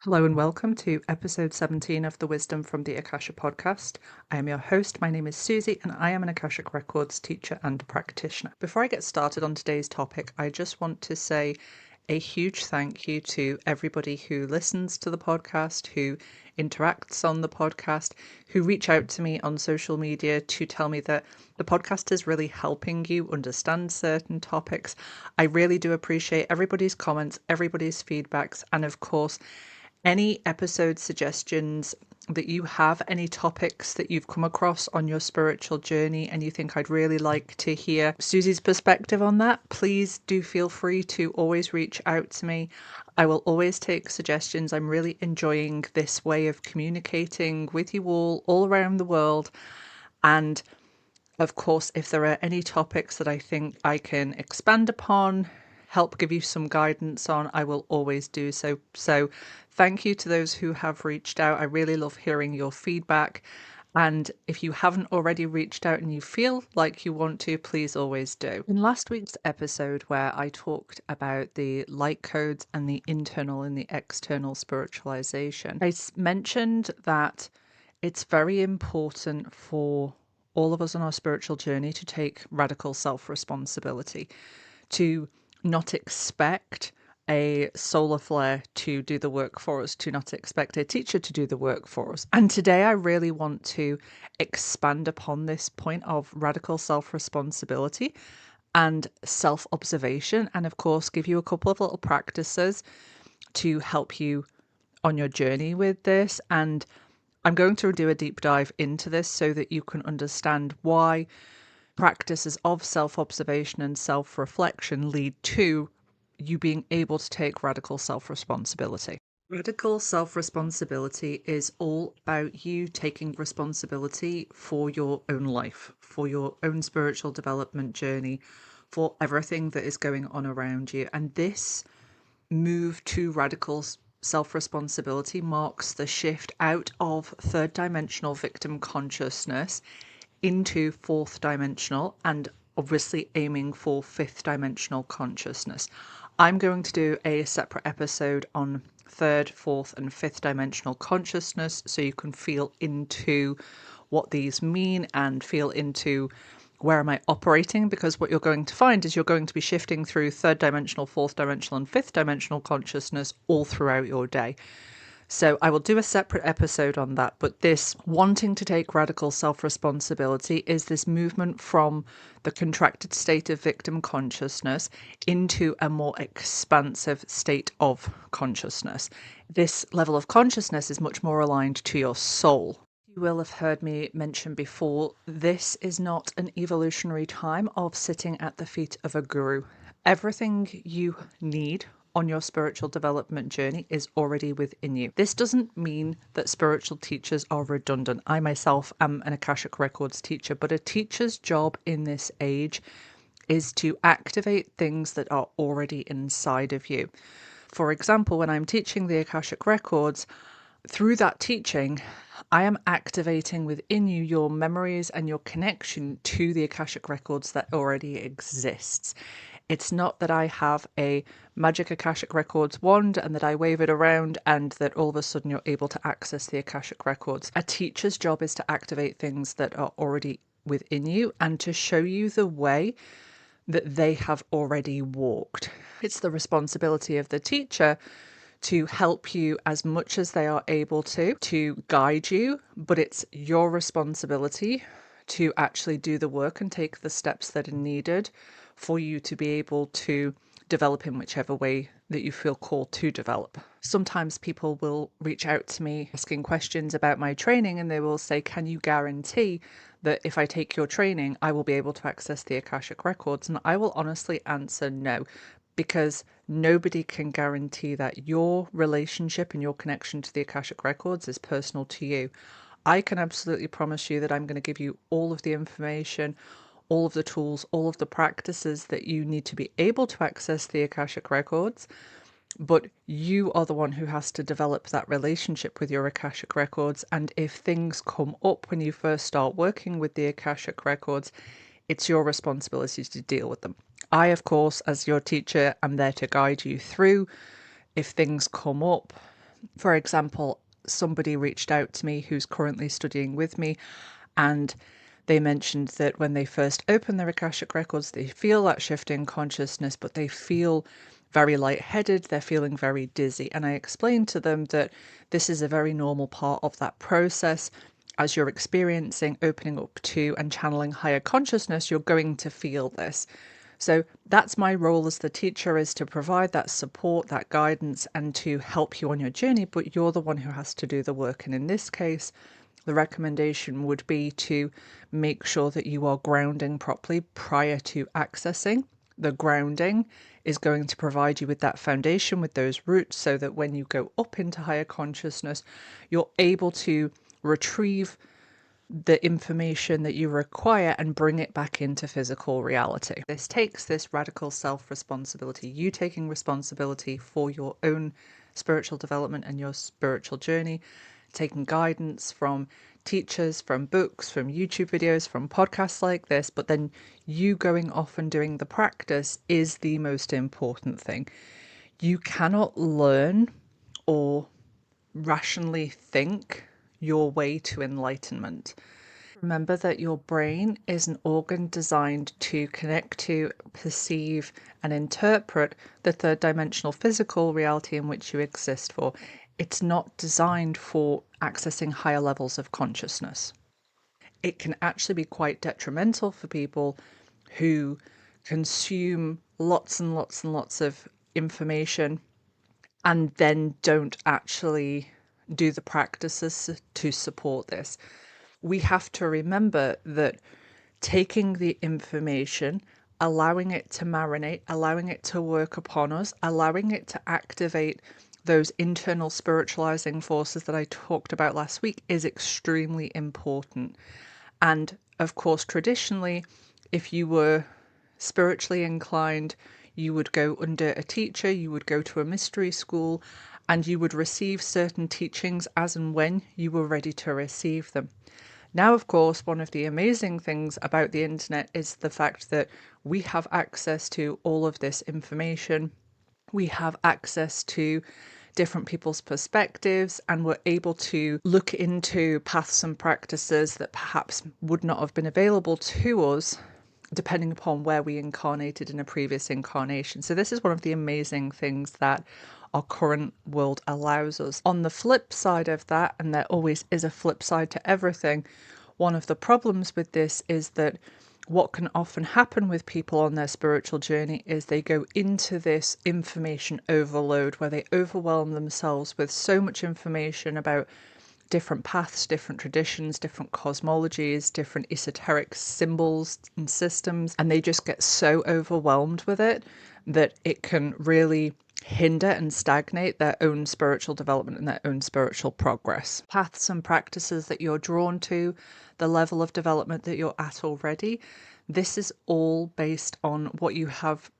Hello and welcome to episode 17 of the Wisdom from the Akasha podcast. I am your host. My name is Susie and I am an Akashic Records teacher and practitioner. Before I get started on today's topic, I just want to say a huge thank you to everybody who listens to the podcast, who interacts on the podcast, who reach out to me on social media to tell me that the podcast is really helping you understand certain topics. I really do appreciate everybody's comments, everybody's feedbacks, and of course, any episode suggestions that you have, any topics that you've come across on your spiritual journey and you think I'd really like to hear Susie's perspective on that, please do feel free to always reach out to me. I will always take suggestions. I'm really enjoying this way of communicating with you all around the world. And of course, if there are any topics that I think I can expand upon, help give you some guidance on, I will always do so. So thank you to those who have reached out. I really love hearing your feedback. And if you haven't already reached out and you feel like you want to, please always do. In last week's episode, where I talked about the light codes and the internal and the external spiritualization, I mentioned that it's very important for all of us on our spiritual journey to take radical self-responsibility, to not expect a solar flare to do the work for us, to not expect a teacher to do the work for us. And today I really want to expand upon this point of radical self-responsibility and self-observation, and of course give you a couple of little practices to help you on your journey with this. And I'm going to do a deep dive into this so that you can understand why practices of self-observation and self-reflection lead to you being able to take radical self-responsibility. Radical self-responsibility is all about you taking responsibility for your own life, for your own spiritual development journey, for everything that is going on around you. And this move to radical self-responsibility marks the shift out of third dimensional victim consciousness into fourth dimensional, and obviously aiming for fifth dimensional consciousness. I'm going to do a separate episode on third, fourth, and fifth dimensional consciousness so you can feel into what these mean and feel into where am I operating, because what you're going to find is you're going to be shifting through third dimensional, fourth dimensional, and fifth dimensional consciousness all throughout your day. So I will do a separate episode on that, but this wanting to take radical self-responsibility is this movement from the contracted state of victim consciousness into a more expansive state of consciousness. This level of consciousness is much more aligned to your soul. You will have heard me mention before, this is not an evolutionary time of sitting at the feet of a guru. Everything you need on your spiritual development journey is already within you. This doesn't mean that spiritual teachers are redundant. I myself am an Akashic Records teacher, but a teacher's job in this age is to activate things that are already inside of you. For example, when I'm teaching the Akashic Records, through that teaching, I am activating within you your memories and your connection to the Akashic Records that already exists. It's not that I have a magic Akashic Records wand and that I wave it around and that all of a sudden you're able to access the Akashic Records. A teacher's job is to activate things that are already within you and to show you the way that they have already walked. It's the responsibility of the teacher to help you as much as they are able to guide you, but it's your responsibility to actually do the work and take the steps that are needed for you to be able to develop in whichever way that you feel called to develop. Sometimes people will reach out to me asking questions about my training and they will say, can you guarantee that if I take your training, I will be able to access the Akashic Records? And I will honestly answer no, because nobody can guarantee that. Your relationship and your connection to the Akashic Records is personal to you. I can absolutely promise you that I'm going to give you all of the information, all of the tools, all of the practices that you need to be able to access the Akashic Records. But you are the one who has to develop that relationship with your Akashic Records. And if things come up when you first start working with the Akashic Records, it's your responsibility to deal with them. I, of course, as your teacher, am there to guide you through. If things come up, For example, somebody reached out to me who's currently studying with me, and they mentioned that when they first open their Akashic Records, they feel that shift in consciousness, but they feel very lightheaded, they're feeling very dizzy. And I explained to them that this is a very normal part of that process. As you're experiencing opening up to and channeling higher consciousness, you're going to feel this. So that's my role as the teacher, is to provide that support, that guidance, and to help you on your journey, but you're the one who has to do the work. And in this case, the recommendation would be to make sure that you are grounding properly prior to accessing. The grounding is going to provide you with that foundation, with those roots, so that when you go up into higher consciousness, you're able to retrieve the information that you require and bring it back into physical reality. This takes this radical self-responsibility, you taking responsibility for your own spiritual development and your spiritual journey, taking guidance from teachers, from books, from YouTube videos, from podcasts like this, but then you going off and doing the practice is the most important thing. You cannot learn or rationally think your way to enlightenment. Remember that your brain is an organ designed to connect to, perceive, and interpret the third dimensional physical reality in which you exist for. It's not designed for accessing higher levels of consciousness. It can actually be quite detrimental for people who consume lots and lots and lots of information and then don't actually do the practices to support this. We have to remember that taking the information, allowing it to marinate, allowing it to work upon us, allowing it to activate those internal spiritualizing forces that I talked about last week is extremely important. And of course, traditionally, if you were spiritually inclined, you would go under a teacher, you would go to a mystery school, and you would receive certain teachings as and when you were ready to receive them. Now, of course, one of the amazing things about the internet is the fact that we have access to all of this information. We have access to different people's perspectives, and we're able to look into paths and practices that perhaps would not have been available to us depending upon where we incarnated in a previous incarnation. So this is one of the amazing things that our current world allows us. On the flip side of that, and there always is a flip side to everything, one of the problems with this is that what can often happen with people on their spiritual journey is they go into this information overload where they overwhelm themselves with so much information about different paths, different traditions, different cosmologies, different esoteric symbols and systems, and they just get so overwhelmed with it that it can really hinder and stagnate their own spiritual development and their own spiritual progress. Paths and practices that you're drawn to, the level of development that you're at already, this is all based on what you have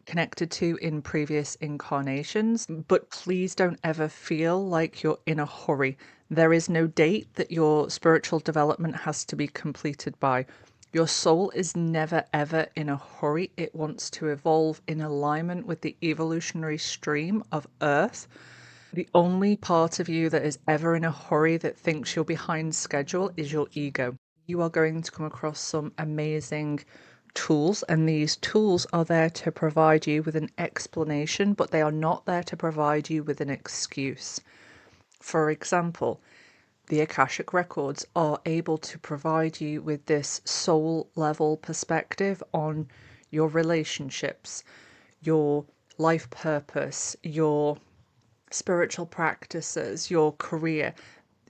connected to in previous incarnations, but please don't ever feel like you're in a hurry. There is no date that your spiritual development has to be completed by. Your soul is never ever in a hurry. It wants to evolve in alignment with the evolutionary stream of Earth. The only part of you that is ever in a hurry, that thinks you're behind schedule, is your ego. You are going to come across some amazing tools, and these tools are there to provide you with an explanation, but they are not there to provide you with an excuse. For example, the Akashic Records are able to provide you with this soul level perspective on your relationships, your life purpose, your spiritual practices, your career.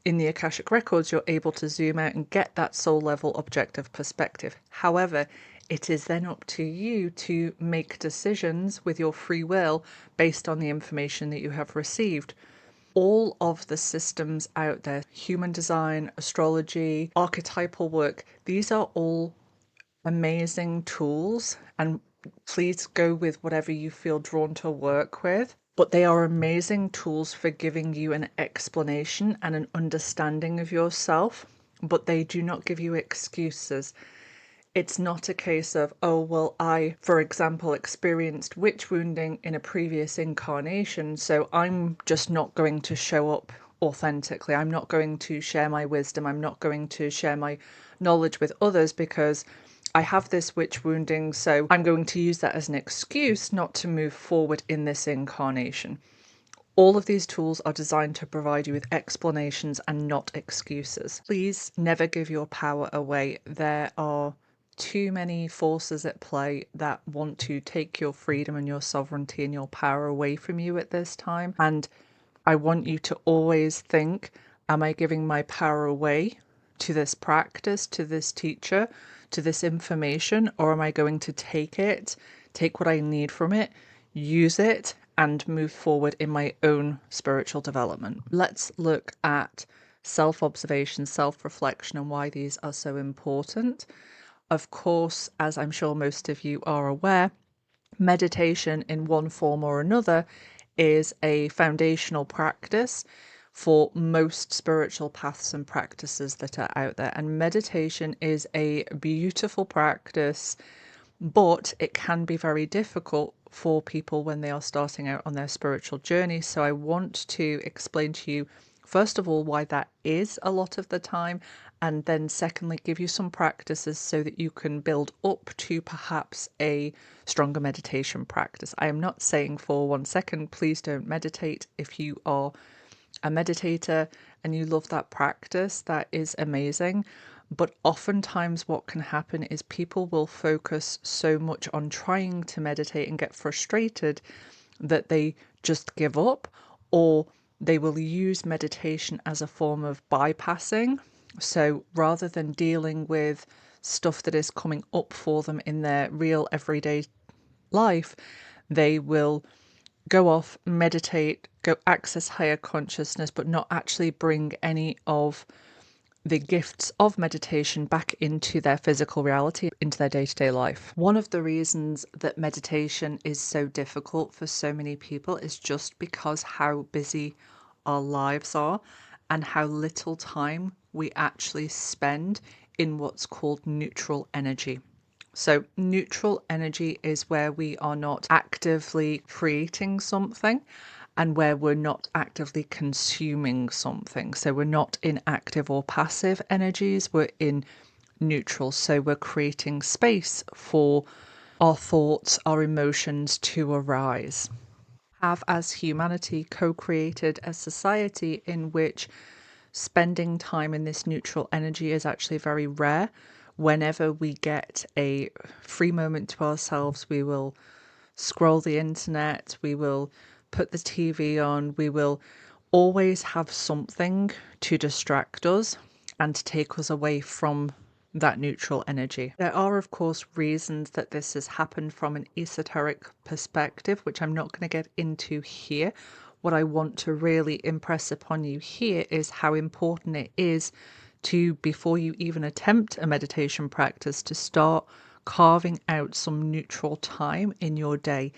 In the Akashic Records, you're able to zoom out and get that soul level objective perspective. However, it is then up to you to make decisions with your free will based on the information that you have received. All of the systems out there, human design, astrology, archetypal work, these are all amazing tools, and please go with whatever you feel drawn to work with. But they are amazing tools for giving you an explanation and an understanding of yourself, but they do not give you excuses. It's not a case of, oh, well, I, for example, experienced witch wounding in a previous incarnation, so I'm just not going to show up authentically. I'm not going to share my wisdom. I'm not going to share my knowledge with others because I have this witch wounding, so I'm going to use that as an excuse not to move forward in this incarnation. All of these tools are designed to provide you with explanations and not excuses. Please never give your power away. There are too many forces at play that want to take your freedom and your sovereignty and your power away from you at this time. And I want you to always think, am I giving my power away to this practice, to this teacher, to this information, or am I going to take it, take what I need from it, use it, and move forward in my own spiritual development? Let's look at self-observation, self-reflection, and why these are so important. Of course, as I'm sure most of you are aware, meditation in one form or another is a foundational practice for most spiritual paths and practices that are out there. And meditation is a beautiful practice, but it can be very difficult for people when they are starting out on their spiritual journey. So I want to explain to you, first of all, why that is a lot of the time, and then secondly, give you some practices so that you can build up to perhaps a stronger meditation practice. I am not saying for 1 second, please don't meditate. If you are a meditator and you love that practice, that is amazing. But oftentimes what can happen is people will focus so much on trying to meditate and get frustrated that they just give up, or they will use meditation as a form of bypassing. So rather than dealing with stuff that is coming up for them in their real everyday life, they will go off, meditate, go access higher consciousness, but not actually bring any of the gifts of meditation back into their physical reality, into their day-to-day life. One of the reasons that meditation is so difficult for so many people is just because how busy our lives are and how little time we actually spend in what's called neutral energy. So neutral energy is where we are not actively creating something and where we're not actively consuming something. So we're not in active or passive energies, we're in neutral. So we're creating space for our thoughts, our emotions to arise. Have as humanity co-created a society in which spending time in this neutral energy is actually very rare. Whenever we get a free moment to ourselves, we will scroll the internet, we will put the TV on, we will always have something to distract us and to take us away from that neutral energy. There are, of course, reasons that this has happened from an esoteric perspective, which I'm not going to get into here. What I want to really impress upon you here is how important it is to, before you even attempt a meditation practice, to start carving out some neutral time in your day.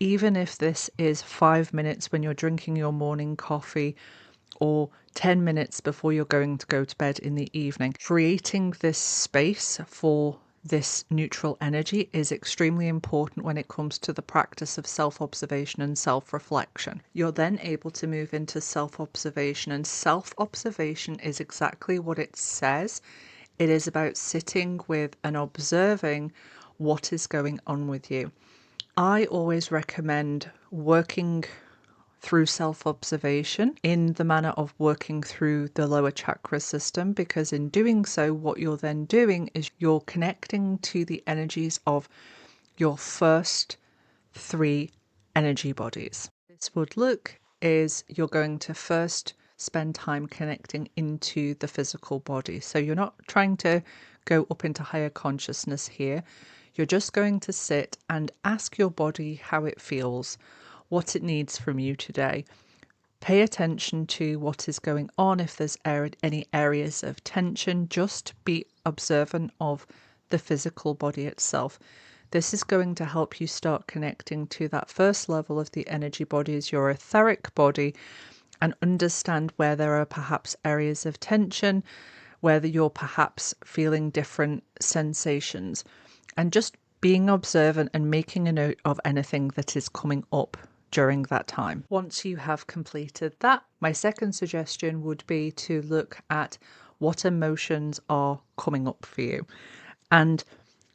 Even if this is 5 minutes when you're drinking your morning coffee or 10 minutes before you're going to go to bed in the evening, creating this space for this neutral energy is extremely important when it comes to the practice of self-observation and self-reflection. You're then able to move into self-observation, and self-observation is exactly what it says. It is about sitting with and observing what is going on with you. I always recommend working through self-observation in the manner of working through the lower chakra system, because in doing so, what you're then doing is you're connecting to the energies of your first 3 energy bodies. This would look is you're going to first spend time connecting into the physical body. So you're not trying to go up into higher consciousness here. You're just going to sit and ask your body how it feels, what it needs from you today. Pay attention to what is going on. If there's any areas of tension, just be observant of the physical body itself. This is going to help you start connecting to that first level of the energy bodies, your etheric body, and understand where there are perhaps areas of tension, whether you're perhaps feeling different sensations, and just being observant and making a note of anything that is coming up during that time. Once you have completed that, my second suggestion would be to look at what emotions are coming up for you and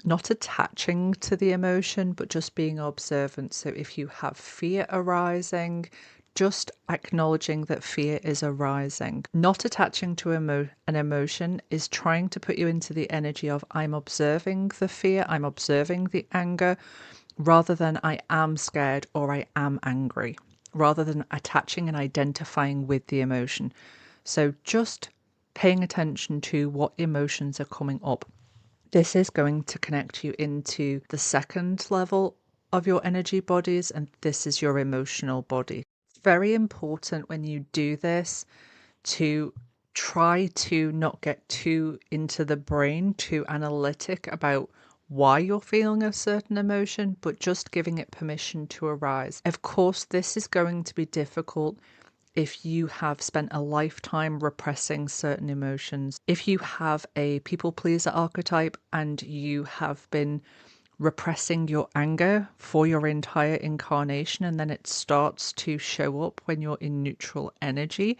not attaching to the emotion, but just being observant. So if you have fear arising, just acknowledging that fear is arising. Not attaching to an emotion is trying to put you into the energy of I'm observing the fear, I'm observing the anger, rather than I am scared or I am angry, rather than attaching and identifying with the emotion. So just paying attention to what emotions are coming up. This is going to connect you into the second level of your energy bodies, and this is your emotional body. It's very important when you do this to try to not get too into the brain, too analytic about why you're feeling a certain emotion, but just giving it permission to arise. Of course, this is going to be difficult if you have spent a lifetime repressing certain emotions. If you have a people pleaser archetype and you have been repressing your anger for your entire incarnation and then it starts to show up when you're in neutral energy,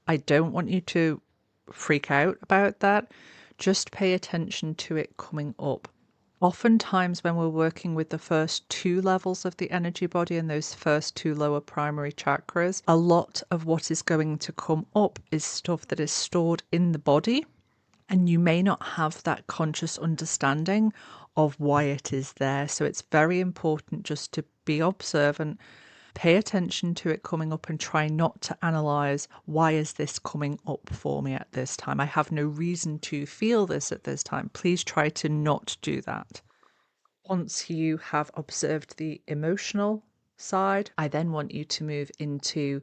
I don't want you to freak out about that. Just pay attention to it coming up. Oftentimes, when we're working with the first two levels of the energy body and those first two lower primary chakras, a lot of what is going to come up is stuff that is stored in the body, and you may not have that conscious understanding of why it is there. So it's very important just to be observant, pay attention to it coming up and try not to analyze why is this coming up for me at this time. I have no reason to feel this at this time. Please try to not do that. Once you have observed the emotional side, I then want you to move into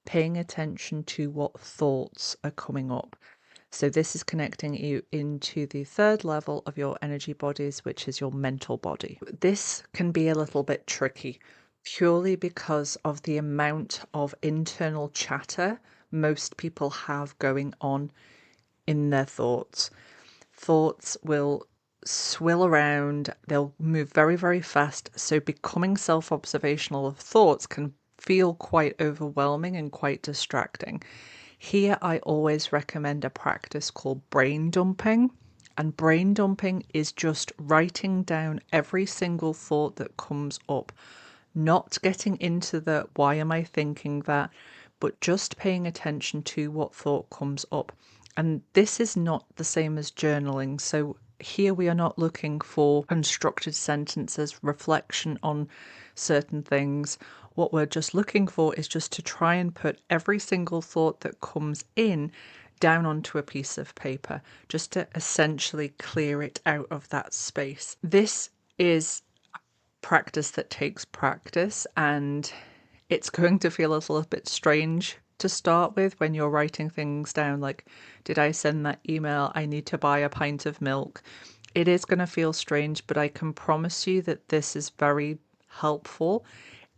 paying attention to what thoughts are coming up. So this is connecting you into the third level of your energy bodies, which is your mental body. This can be a little bit tricky purely because of the amount of internal chatter most people have going on in their thoughts. Thoughts will swill around, they'll move very, very fast. So becoming self-observational of thoughts can feel quite overwhelming and quite distracting. Here, I always recommend a practice called brain dumping. And brain dumping is just writing down every single thought that comes up, not getting into the why am I thinking that, but just paying attention to what thought comes up. And this is not the same as journaling. So here we are not looking for constructed sentences, reflection on certain things. What we're just looking for is just to try and put every single thought that comes in down onto a piece of paper, just to essentially clear it out of that space. This is practice that takes practice, and it's going to feel a little bit strange to start with when you're writing things down like, did I send that email? I need to buy a pint of milk. It is going to feel strange, but I can promise you that this is very helpful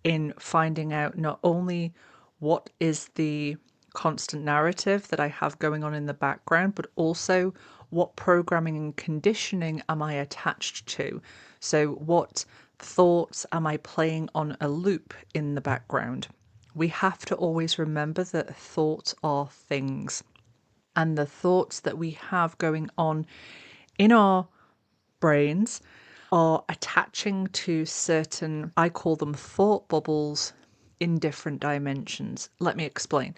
in finding out not only what is the constant narrative that I have going on in the background, but also what programming and conditioning am I attached to? So what thoughts am I playing on a loop in the background? We have to always remember that thoughts are things, and the thoughts that we have going on in our brains are attaching to certain, I call them thought bubbles in different dimensions. Let me explain.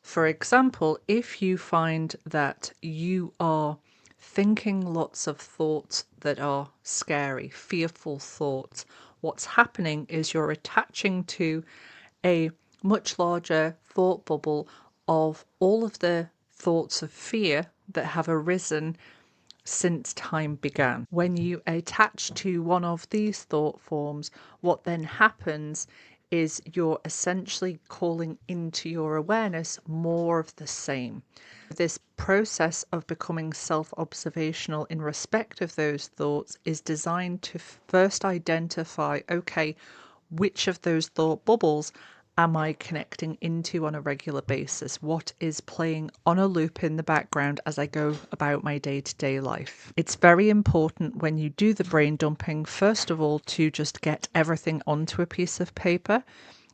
For example, if you find that you are thinking lots of thoughts that are scary, fearful thoughts, what's happening is you're attaching to a much larger thought bubble of all of the thoughts of fear that have arisen since time began. When you attach to one of these thought forms, what then happens is you're essentially calling into your awareness more of the same. This process of becoming self-observational in respect of those thoughts is designed to first identify, okay, which of those thought bubbles am I connecting into on a regular basis? What is playing on a loop in the background as I go about my day-to-day life? It's very important when you do the brain dumping, first of all, to just get everything onto a piece of paper.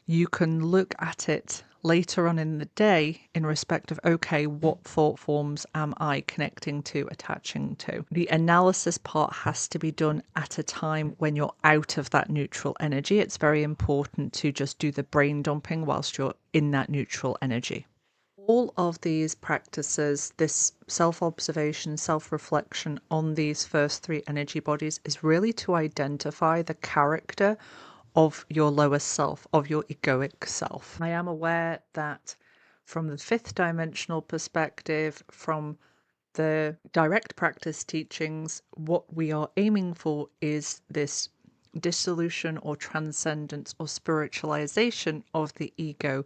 You can look at it later on in the day in respect of, okay, what thought forms am I connecting to, attaching to? The analysis part has to be done at a time when you're out of that neutral energy. It's very important to just do the brain dumping whilst you're in that neutral energy. All of these practices, this self-observation, self-reflection on these first three energy bodies, is really to identify the character of your lower self, of your egoic self. I am aware that from the fifth dimensional perspective, from the direct practice teachings, what we are aiming for is this dissolution or transcendence or spiritualization of the ego.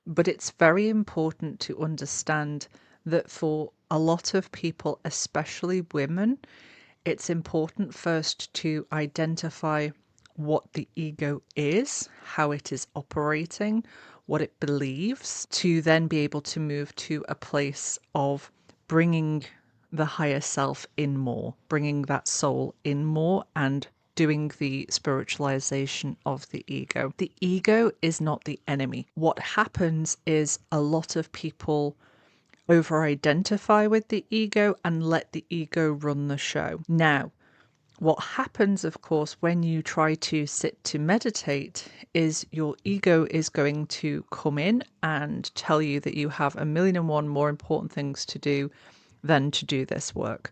But it's very important to understand that for a lot of people, especially women, it's important first to identify what the ego is, how it is operating, what it believes, to then be able to move to a place of bringing the higher self in more, bringing that soul in more, and doing the spiritualization of the ego. The ego is not the enemy. What happens is a lot of people over identify with the ego and let the ego run the show. Now, what happens, of course, when you try to sit to meditate is your ego is going to come in and tell you that you have a million and one more important things to do than to do this work.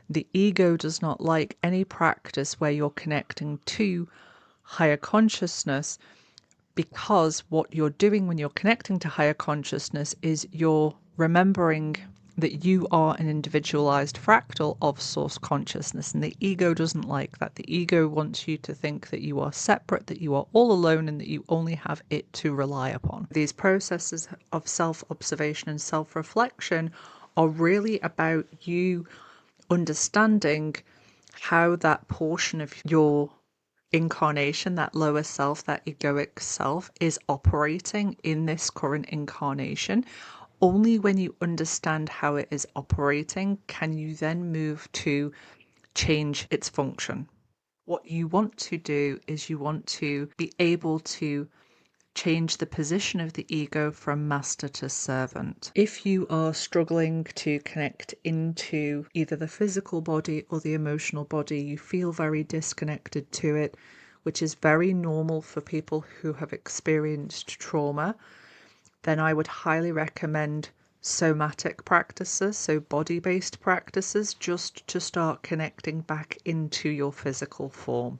The ego does not like any practice where you're connecting to higher consciousness, because what you're doing when you're connecting to higher consciousness is you're remembering that you are an individualized fractal of source consciousness, and the ego doesn't like that. The ego wants you to think that you are separate, that you are all alone, and that you only have it to rely upon. These processes of self-observation and self-reflection are really about you understanding how that portion of your incarnation, that lower self, that egoic self, is operating in this current incarnation. Only when you understand how it is operating can you then move to change its function. What you want to do is you want to be able to change the position of the ego from master to servant. If you are struggling to connect into either the physical body or the emotional body, you feel very disconnected to it, which is very normal for people who have experienced trauma, then I would highly recommend somatic practices, so body-based practices, just to start connecting back into your physical form.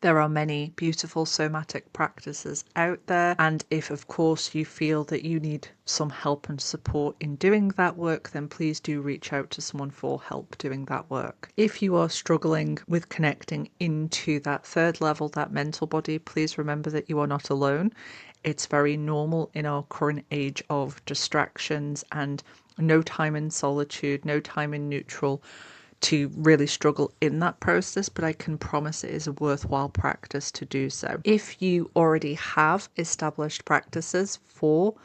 There are many beautiful somatic practices out there, and if of course you feel that you need some help and support in doing that work, then please do reach out to someone for help doing that work. If you are struggling with connecting into that third level, that mental body, please remember that you are not alone. It's very normal in our current age of distractions and no time in solitude, no time in neutral, to really struggle in that process, but I can promise it is a worthwhile practice to do so. If you already have established practices for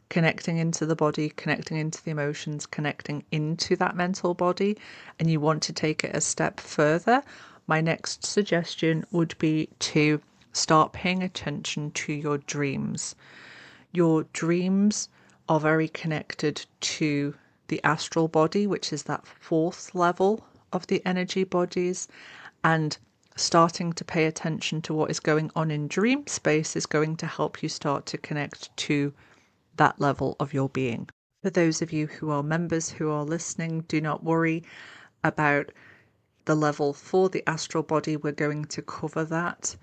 connecting into the body, connecting into the emotions, connecting into that mental body, and you want to take it a step further, my next suggestion would be to start paying attention to your dreams. Your dreams are very connected to the astral body, which is that fourth level of the energy bodies, and starting to pay attention to what is going on in dream space is going to help you start to connect to that level of your being. For those of you who are members who are listening, do not worry about the level for the astral body. We're going to cover that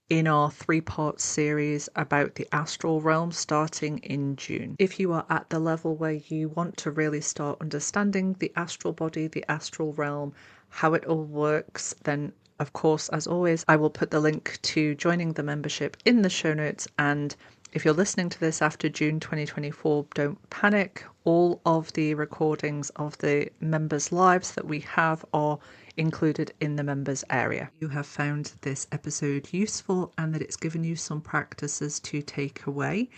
in our 3-part series about the astral realm starting in June. If you are at the level where you want to really start understanding the astral body, the astral realm, how it all works, then of course, as always, I will put the link to joining the membership in the show notes. And if you're listening to this after June 2024, don't panic. All of the recordings of the members' lives that we have are included in the members area. You have found this episode useful and that it's given you some practices to take away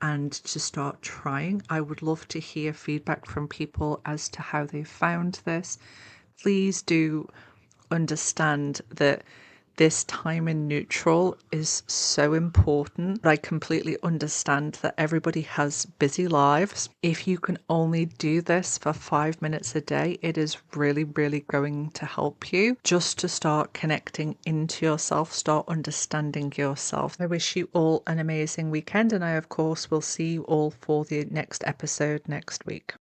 and to start trying. I would love to hear feedback from people as to how they found this. Please do understand that this time in neutral is so important. I completely understand that everybody has busy lives. If you can only do this for 5 minutes a day, it is really, really going to help you just to start connecting into yourself, start understanding yourself. I wish you all an amazing weekend, and I, of course, will see you all for the next episode next week.